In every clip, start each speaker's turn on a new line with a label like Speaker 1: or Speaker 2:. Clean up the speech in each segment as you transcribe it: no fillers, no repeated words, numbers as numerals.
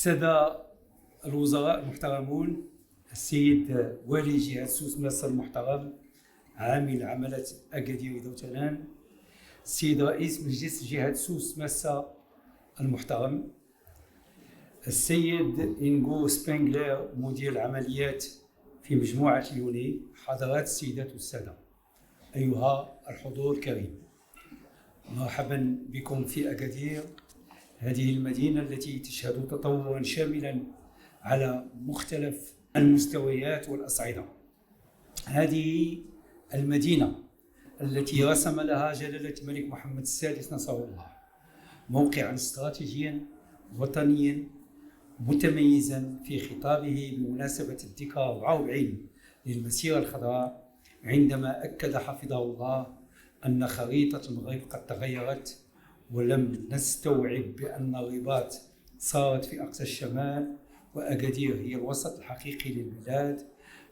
Speaker 1: السادة الوزراء المحترمون، السيد والي جهة سوس ماسا المحترم عامل عملة أكادير دوتلان، السيد رئيس مجلس جهة سوس ماسا المحترم، السيد إنغو سبينغلر مدير العمليات في مجموعة اليوني، حضرات السيدات والسادة، أيها الحضور الكريم، مرحبا بكم في أكادير، هذه المدينة التي تشهد تطورا شاملا على مختلف المستويات والأصعدة. هذه المدينة التي رسم لها جلالة الملك محمد السادس نصره الله موقعا استراتيجيا وطنيا متميزا في خطابه بمناسبة الذكرى 44 للمسيرة الخضراء، عندما أكد حفظه الله أن خريطة المغرب قد تغيرت، ولم نستوعب بأن الرباط صارت في أقصى الشمال وأكادير هي الوسط الحقيقي للبلاد،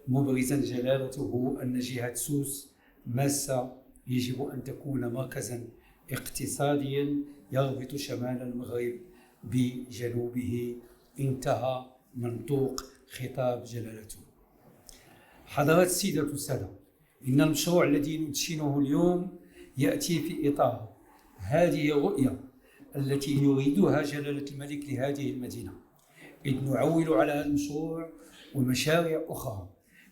Speaker 1: مبرزا جلالته أن جهة سوس ماسا يجب أن تكون مركزا اقتصاديا يربط شمال المغرب بجنوبه. انتهى منطوق خطاب جلالته. حضرات السيدة والسادة، إن المشروع الذي ندشنه اليوم يأتي في إطار هذه الرؤية التي يريدها جلالة الملك لهذه المدينة، إذ نعول على هذا المشروع ومشاريع أخرى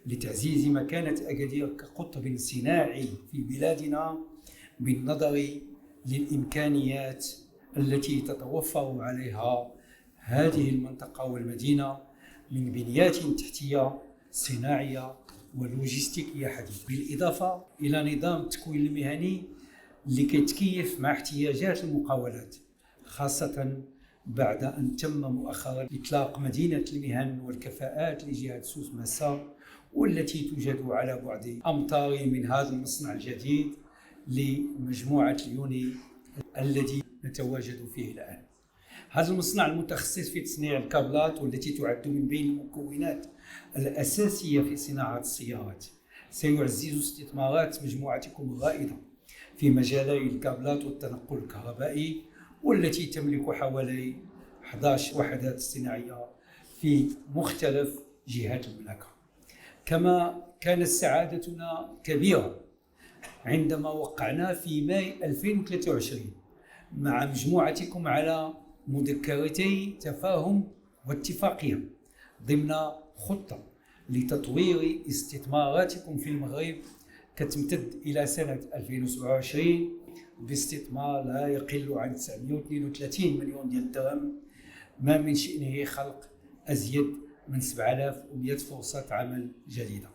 Speaker 1: لتعزيز مكانة أكادير كقطب صناعي في بلادنا، بالنظر للإمكانيات التي تتوفر عليها هذه المنطقة والمدينة من بنيات تحتية صناعية ولوجستيكية حديثة، بالإضافة إلى نظام التكوين المهني لكي يتكيف مع احتياجات المقاولات، خاصة بعد أن تم مؤخرا إطلاق مدينة المهن والكفاءات لجهة سوس ماسا، والتي توجد على بعد أمتار من هذا المصنع الجديد لمجموعة اليوني الذي نتواجد فيه الآن. هذا المصنع المتخصص في تصنيع الكابلات، والتي تعد من بين المكونات الأساسية في صناعة السيارات، سيعزز استثمارات مجموعتكم الرائدة في مجالي الكابلات والتنقل الكهربائي، والتي تملك حوالي 11 وحدات صناعية في مختلف جهات المملكة. كما كانت سعادتنا كبيرة عندما وقعنا في ماي 2023 مع مجموعتكم على مذكرتي تفاهم واتفاقية ضمن خطة لتطوير استثماراتكم في المغرب كتمتد إلى سنة 2027 باستثمار لا يقل عن 932 مليون ديال الدرهم، ما من شأنه خلق أزيد من 7100 فرصة عمل جديدة،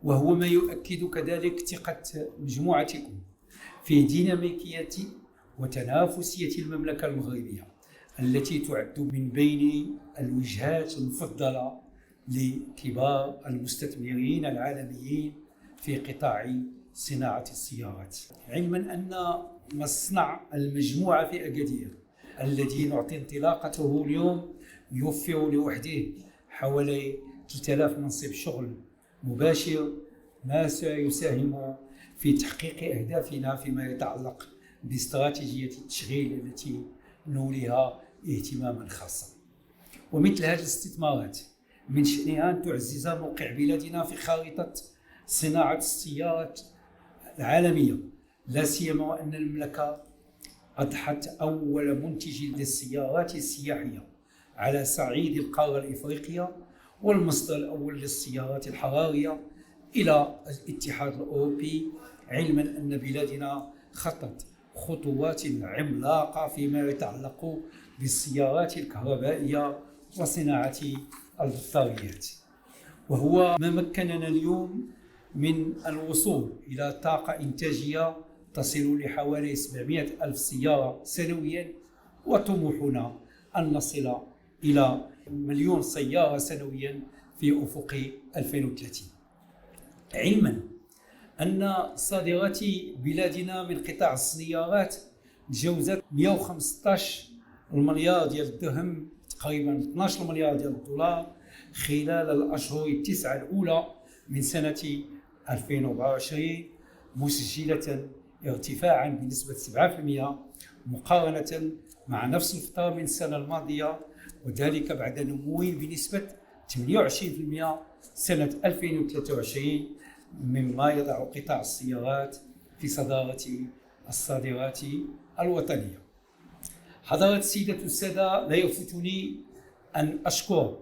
Speaker 1: وهو ما يؤكد كذلك ثقة مجموعتكم في ديناميكية وتنافسية المملكة المغربية، التي تعد من بين الوجهات المفضلة لكبار المستثمرين العالميين في قطاع صناعة السيارات. علما أن مصنع المجموعة في أكادير الذي نعطي انطلاقته اليوم يوفر لوحده حوالي 3000 منصب شغل مباشر، ما سيساهم في تحقيق أهدافنا فيما يتعلق باستراتيجية التشغيل التي نوليها اهتماما خاصا. ومثل هذه الاستثمارات من شأنها أن تعزز موقع بلادنا في خارطة صناعة السيارات العالمية، لا سيما وأن المملكة أضحت أول منتج للسيارات السياحية على صعيد القارة الإفريقية، والمصدر الأول للسيارات الحرارية إلى الاتحاد الأوروبي، علما أن بلادنا خطت خطوات عملاقة فيما يتعلق بالسيارات الكهربائية وصناعة البطاريات، وهو ما مكننا اليوم من الوصول إلى طاقة إنتاجية تصل لحوالي 700 ألف سيارة سنويا، وطموحنا أن نصل إلى 1,000,000 سيارة سنويا في أفق 2030، علما أن صادرات بلادنا من قطاع السيارات تجاوزت 115 مليار ديال الدرهم، تقريبا 12 مليار ديال الدولار خلال الأشهر التسعة الأولى من سنة 2024، مسجلة ارتفاعا بنسبة 7% مقارنة مع نفس الفترة من السنة الماضية، وذلك بعد نمو بنسبة 28% سنة 2023، مما يضع قطاع السيارات في صدارة الصادرات الوطنية. حضرة السيدة والسادة، لا يفوتني أن أشكر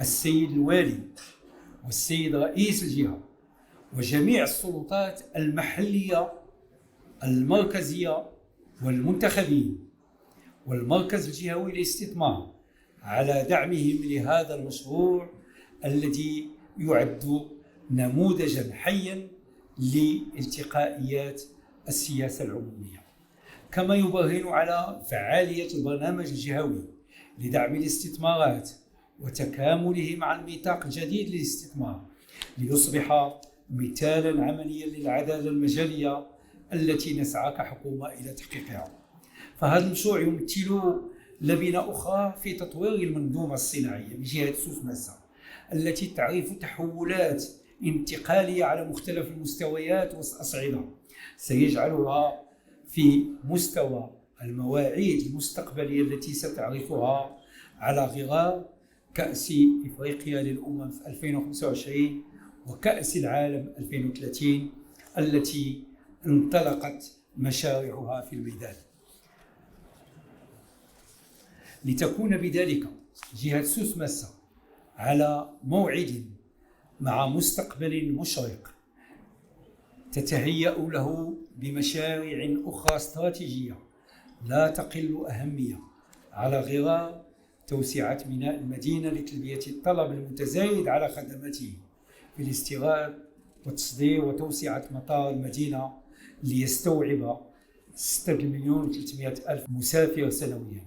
Speaker 1: السيد الوالي والسيد رئيس الجهة وجميع السلطات المحلية المركزية والمنتخبين والمركز الجهوي للاستثمار على دعمهم لهذا المشروع الذي يعد نموذجا حيا لالتقائيات السياسة العمومية، كما يبرهن على فعالية البرنامج الجهوي لدعم الاستثمارات وتكامله مع الميثاق الجديد للاستثمار ليصبح مثالا عمليا للعدالة المجالية التي نسعى كحكومة إلى تحقيقها. فهذا المشروع يمثل لبنة أخرى في تطوير المنظومة الصناعية بجهة سوس ماسا التي تعرف تحولات انتقالية على مختلف المستويات والأصعدة، سيجعلها في مستوى المواعيد المستقبلية التي ستعرفها على غرار كأس إفريقيا للأمم في 2025 وكأس العالم 2030 التي انطلقت مشاريعها في الميدان. لتكون بذلك جهة سوس ماسا على موعد مع مستقبل مشرق تتهيأ له بمشاريع أخرى استراتيجية لا تقل أهمية على غرار توسعة ميناء المدينة لتلبية الطلب المتزايد على خدماته في الاستيراد والتصدير، وتوسعة مطار المدينة ليستوعب 6,300,000 مسافر سنويا،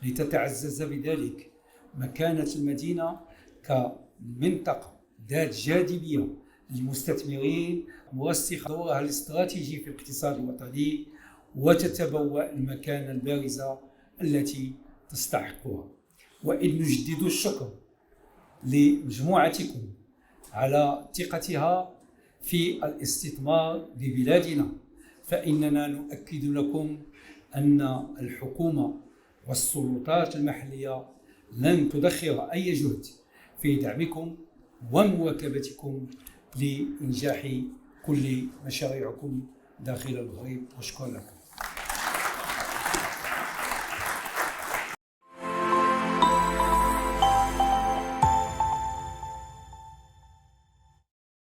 Speaker 1: لتتعزز بذلك مكانة المدينة كمنطقة ذات جاذبية للمستثمرين، موثقة دورها الاستراتيجي في الاقتصاد الوطني، وتتبوأ المكانة البارزة التي تستحقها. وإذ نجدد الشكر لمجموعتكم على ثقتها في الاستثمار ببلادنا، فإننا نؤكد لكم أن الحكومة والسلطات المحلية لن تدخر أي جهد في دعمكم ومواكبتكم لإنجاح كل مشاريعكم داخل المغرب، وشكرا لكم.